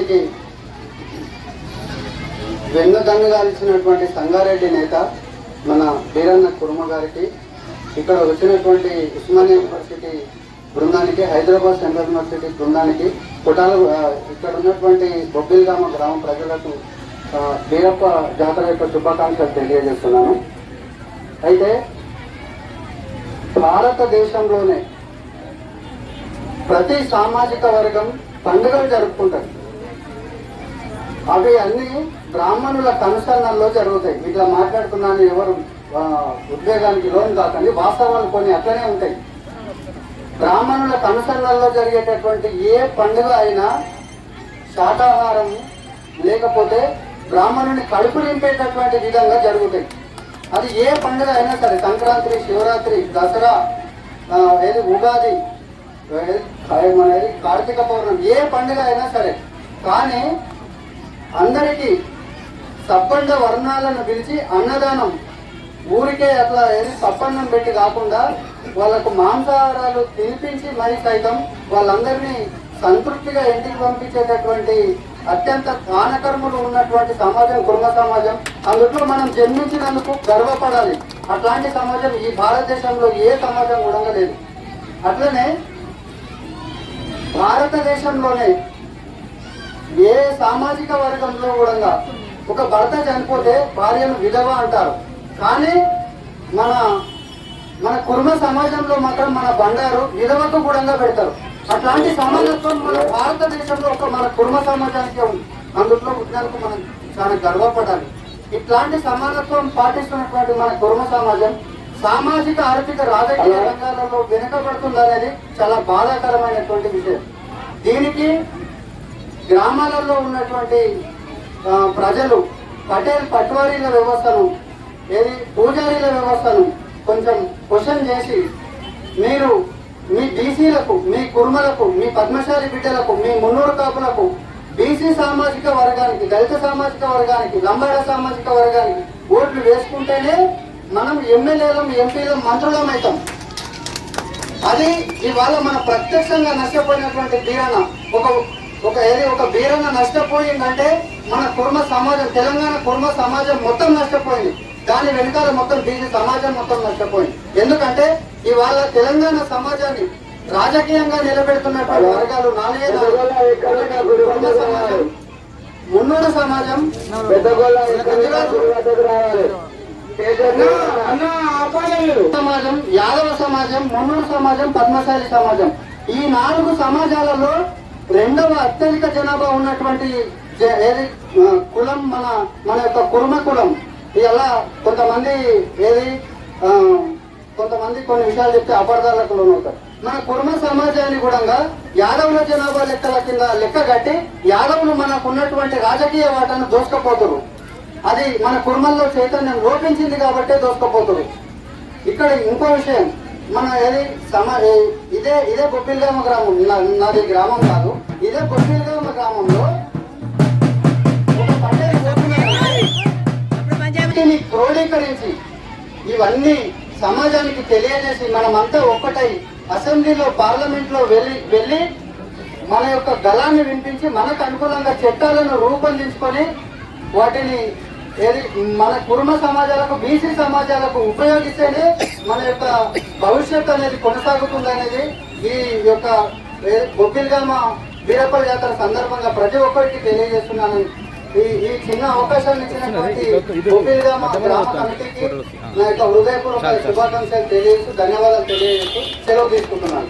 దీనికి వెన్నుదన్నుగాల్చినటువంటి సంగారెడ్డి నేత మన వీరన్న కుర్మ గారికి, ఇక్కడ వచ్చినటువంటి ఉస్మానియా యూనివర్సిటీ బృందానికి, హైదరాబాద్ సెంట్రల్ యూనివర్సిటీ బృందానికి, కుటాల ఇక్కడ ఉన్నటువంటి బొబ్బిల్గామ గ్రామ ప్రజలకు వీరప్ప జాతర యొక్క శుభాకాంక్షలు తెలియజేస్తున్నాను. అయితే భారతదేశంలోనే ప్రతి సామాజిక వర్గం పండుగలు జరుపుకుంటారు. అవి అన్ని బ్రాహ్మణుల కనుసరణలో జరుగుతాయి. ఇట్లా మాట్లాడుతున్నాను, ఎవరు ఉద్వేగానికి లోన్ కాకండి, వాస్తవాలు కొన్ని అట్లనే ఉంటాయి. బ్రాహ్మణుల కనుసరణలో జరిగేటటువంటి ఏ పండుగ అయినా శాకాహారం లేకపోతే బ్రాహ్మణుని కడుపు నింపేటటువంటి విధంగా జరుగుతాయి. అది ఏ పండుగ అయినా సరే, సంక్రాంతి, శివరాత్రి, దసరా, ఏది ఉగాది, మనది కార్తీక పౌర్ణమి, ఏ పండుగ అయినా సరే. కానీ అందరికీ సబ్బండ వర్ణాలను పిలిచి అన్నదానం, ఊరికే అట్లా ఏది సప్పన్నం పెట్టి కాకుండా వాళ్ళకు మాంసాహారాలు తినిపించి మరి సైతం వాళ్ళందరినీ సంతృప్తిగా ఇంటికి పంపించేటటువంటి అత్యంత దానకర్ములు ఉన్నటువంటి సమాజం కుర్మ సమాజం. అందులో మనం జన్మించినందుకు గర్వపడాలి. అట్లాంటి సమాజం ఈ భారతదేశంలో ఏ సమాజం కూడా లేదు. అట్లనే భారతదేశంలోనే ఏ సామాజిక వర్గంలో కూడా ఒక భర్త చనిపోతే భార్యను విధవ అంటారు. కానీ మన కుర్మ సమాజంలో మాత్రం మన బండారు విధవకు కూడా పెడతారు. అట్లాంటి సమాజత్వం మన భారతదేశంలో ఒక మన కుర్మ సమాజానికి ఉంది. అందులో పుట్టినందుకు మనం చాలా గర్వపడాలి. ఇట్లాంటి సమానత్వం పాటిస్తున్నటువంటి మన కుర్మ సమాజం సామాజిక, ఆర్థిక, రాజకీయ రంగాలలో వెనుకబడుతుందనేది చాలా బాధాకరమైనటువంటి విషయం. దీనికి గ్రామాలలో ఉన్నటువంటి ప్రజలు పటేల్ పట్వారీల వ్యవస్థను, పూజారీల వ్యవస్థను కొంచెం క్వశ్చన్ చేసి, మీరు మీ బీసీలకు, మీ కుర్మలకు, మీ పద్మశాలి బిడ్డలకు, మీ మున్నూరు కాపులకు, బీసీ సామాజిక వర్గానికి, దళిత సామాజిక వర్గానికి, లంబాడ సామాజిక వర్గానికి ఓట్లు వేసుకుంటేనే మనం ఎమ్మెల్యేలం, ఎంపీలం, మంత్రులం అవుతాం. అది ఇవాళ మన ప్రత్యక్షంగా నష్టపోయినటువంటి బీరన్న ఒక బీరన్న నష్టపోయిందంటే మన కుర్మ సమాజం, తెలంగాణ కుర్మ సమాజం మొత్తం నష్టపోయింది. దాని వెనకాల మొత్తం బీసీ సమాజం మొత్తం నష్టపోయింది. ఎందుకంటే ఇవాళ తెలంగాణ సమాజాన్ని రాజకీయంగా నిలబెడుతున్నటువంటి వర్గాలు సమాజం, మున్నూరు సమాజం, సమాజం, యాదవ సమాజం, మున్నూరు సమాజం, పద్మశాలి సమాజం. ఈ 4 సమాజాలలో రెండవ అత్యధిక జనాభా ఉన్నటువంటి కులం మన యొక్క కుర్మ కులం. ఇలా కొంతమంది కొన్ని విషయాలు చెప్తే అపార్థాలకు లోనవుతారు. మన కుర్మ సమాజాన్ని కూడా యాదవుల జనాభా లెక్కల కింద లెక్క కట్టి యాదవులు మనకు ఉన్నటువంటి రాజకీయ వాటాను దోసుకపోతారు. అది మన కుర్మల్లో చైతన్యం లోపించింది కాబట్టే దోసుకపోతారు. ఇక్కడ ఇంకో విషయం, మన ఇదే బొబ్బిల్గామ గ్రామం, నాది గ్రామం కాదు, ఇదే బొబ్బిల్గామ గ్రామంలో క్రోడీకరించి ఇవన్నీ సమాజానికి తెలియజేసి మనమంతా ఒక్కటై అసెంబ్లీలో, పార్లమెంట్ లో వెళ్ళి మన యొక్క గళాన్ని వినిపించి మనకు అనుకూలంగా చట్టాలను రూపొందించుకొని వాటిని మన కుర్మ సమాజాలకు, బీసీ సమాజాలకు ఉపయోగిస్తేనే మన యొక్క భవిష్యత్తు అనేది కొనసాగుతుంది అనేది ఈ యొక్క బొబ్బిల్గామ వీరప్ప జాతర సందర్భంగా ప్రతి ఒక్కరికి తెలియజేస్తున్నాను. ఈ చిన్న అవకాశాన్ని ఇచ్చినటువంటి బొబ్బిల్గామ గ్రామ కమిటీకి నా యొక్క హృదయపూర్వక శుభాకాంక్షలు తెలియజేస్తూ, ధన్యవాదాలు తెలియజేస్తూ సెలవు తీసుకుంటున్నాను.